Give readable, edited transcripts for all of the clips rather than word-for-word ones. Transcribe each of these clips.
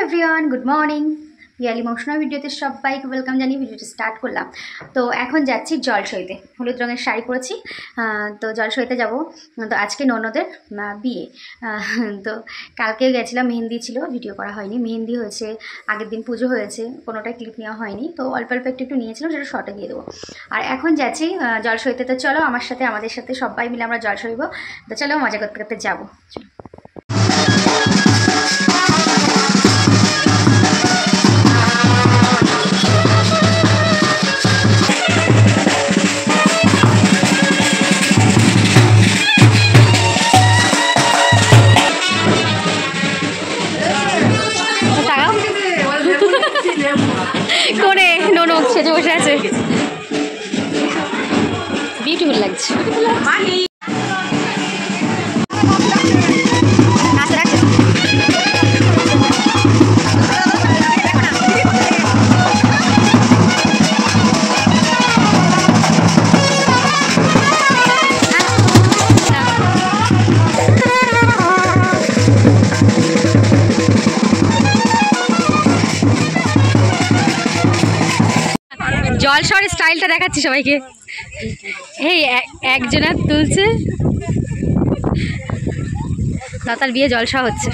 Everyone, good morning. Piyali Mousuma ভিডিওতে সবাইকে welcome জানিয়ে ভিডিওটা স্টার্ট করলাম। তো এখন যাচ্ছি জলসইতে, হলুদ রঙের শাড়ি পরেছি। তো জলসইতে যাব। তো আজকে ননদের বিয়ে। তো কালকেও গেছিলাম, মেহেন্দি ছিল, ভিডিও করা হয়নি। মেহেন্দি হয়েছে, আগের দিন পুজো হয়েছে, কোনোটাই ক্লিপ নেওয়া হয়নি। তো অল্প অল্প একটু নিয়েছিলাম, সেটা শর্টে দিয়ে দেবো। আর এখন যাচ্ছি জলসইতে। তো চলো আমার সাথে, আমাদের সাথে সবাই মিলে আমরা জলসইব। তো চলো মজা করতে করতে যাবো। কোনে ননদ সেজে বসে আছে, বিউটিফুল লাগছে। জলসর স্টাইলটা দেখাচ্ছি সবাইকে। এই একজনা তুলছে, লতার বিয়ে জলসা হচ্ছে।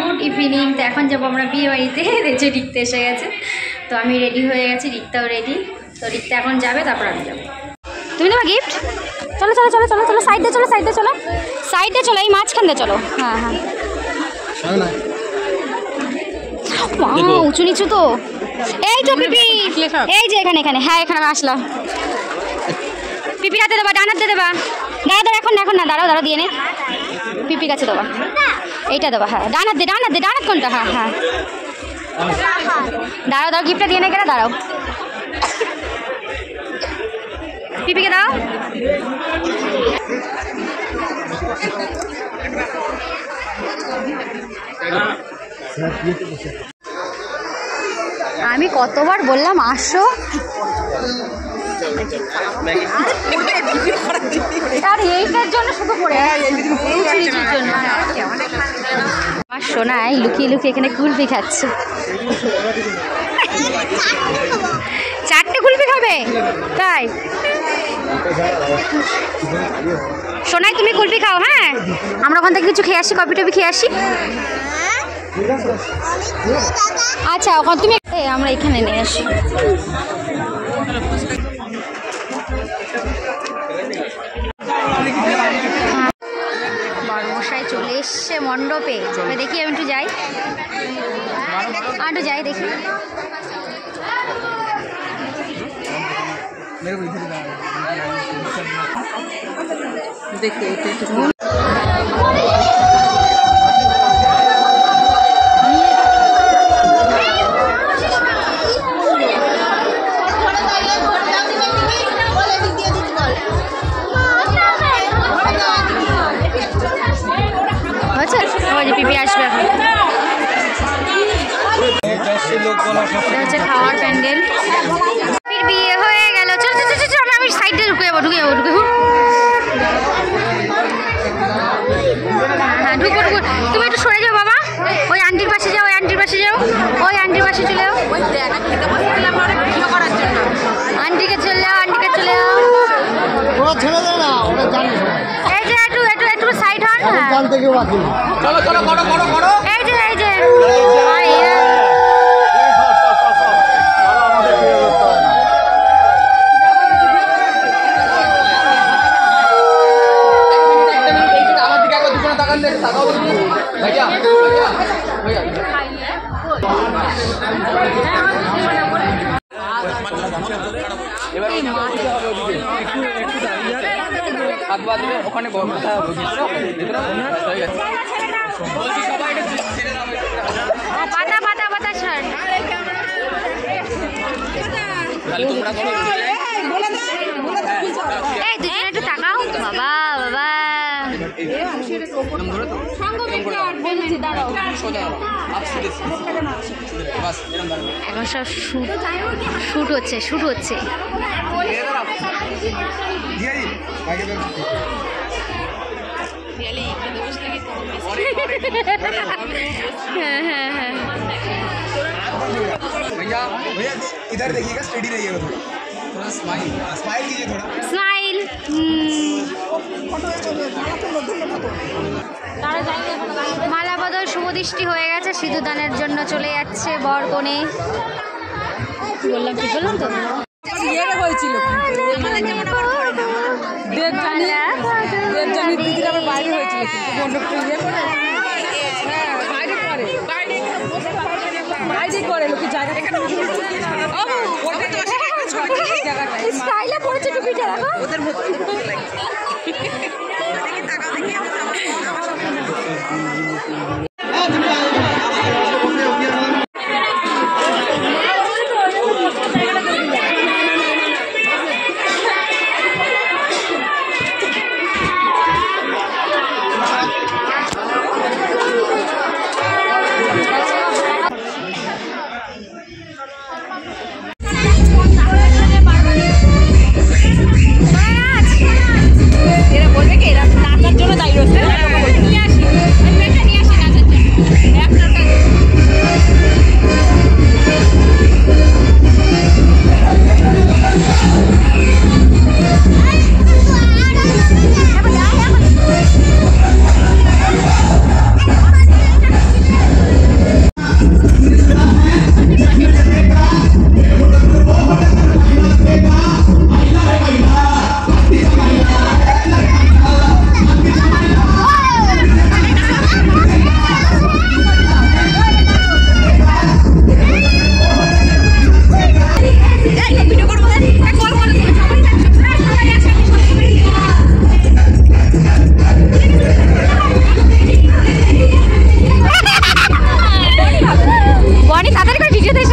Good evening. তো এখন যাবো আমরা বিয়ে বাড়িতে। দেখছি রিক্তা এসে গেছে, তো আমি রেডি হয়ে গেছি, রিক্তাও রেডি। তো রিক্তা এখন যাবে, তারপর আমি যাবো। তুমি দেবা গিফট? চলো চলো চলো চলো চলো, সাইডে চলো, সাইডে চলো, সাইডে চলো, এই মাঝখান দিয়ে চলো। হ্যাঁ হ্যাঁ, উঁচু নিচু তো। এই তো পিপি, এই যে এখানে এখানে, হ্যাঁ এখানে আমি আসলাম। পিপির হাতে দেবা, ডান হাতে দেবা। দাঁড়া দাঁড়া, এখন এখন না, দাঁড়াও দাঁড়াও, দিয়ে নে। পিপির কাছে দেবা, এইটা দেবা। হ্যাঁ ডান হাত দে, ডান হাত দে, ডান হাত কোনটা? হ্যাঁ হ্যাঁ, দাঁড়াও দাঁড়াও, গিফটটা দিয়ে নে, কেনা দাঁড়াও। পিপিকে দাও। আমি কতবার বললাম আসো, আর এইটার জন্য শুধু পড়ে জন্য। আমার সোনাই লুকিয়ে লুকিয়ে এখানে কুলফি খাচ্ছে। 4টে কুলফি খাবে তাই? সোনাই তুমি কুলফি খাও। হ্যাঁ, আমরা ওখান থেকে কিছু খেয়ে আসি, কফি টফি খেয়ে আসি। আচ্ছা ওখানে তুমি, আমরা এখানে নিয়ে আসি। বড়মশাই চলে এসছে মণ্ডপে। দেখি আমি একটু যাই, একটু যাই দেখি। পিপি আসবে এখন। হচ্ছে খাওয়ার প্যান্ডেল। বিয়ে হয়ে গেল। চল চল চল চল, আমি সাইডে ঢুকে যাবো, ঢুকে যাবো, ঢুকে। হ্যাঁ ঢুকো ঢুকো, আন্টিকে চলে যাও, আন্টিকে চলে যাও। ওরা ছেড়ে দেয় না, ওরা জানে সবাই। এই যে একটু সাইড হন। জানতে কেউ বাকি নেই। চলো চলো করো করো করো। এই যে ওখানে পাতা ছাড়। এই দুজনে একটু তাকাও। বাবা বাবা এখন সব শুট হচ্ছে। হ্যাঁ भैया इधर देखिएगा, स्टेडी रहिएगा, थोड़ा स्माइल कीजिए, थोड़ा स्माइल। মালা বদল শুভদৃষ্টি হয়ে গেছে, সিঁদুরদানের জন্য চলে যাচ্ছে বর কনে। বললাম তো হয়েছিল বাইরে হয়েছিল, বাইরে করে লোকের জায়গাটা স্টাইলে করেছে টুপিটা দেখো ওদের মতো। বনি তাড়াতাড়ি করে ভিডিও দেখ।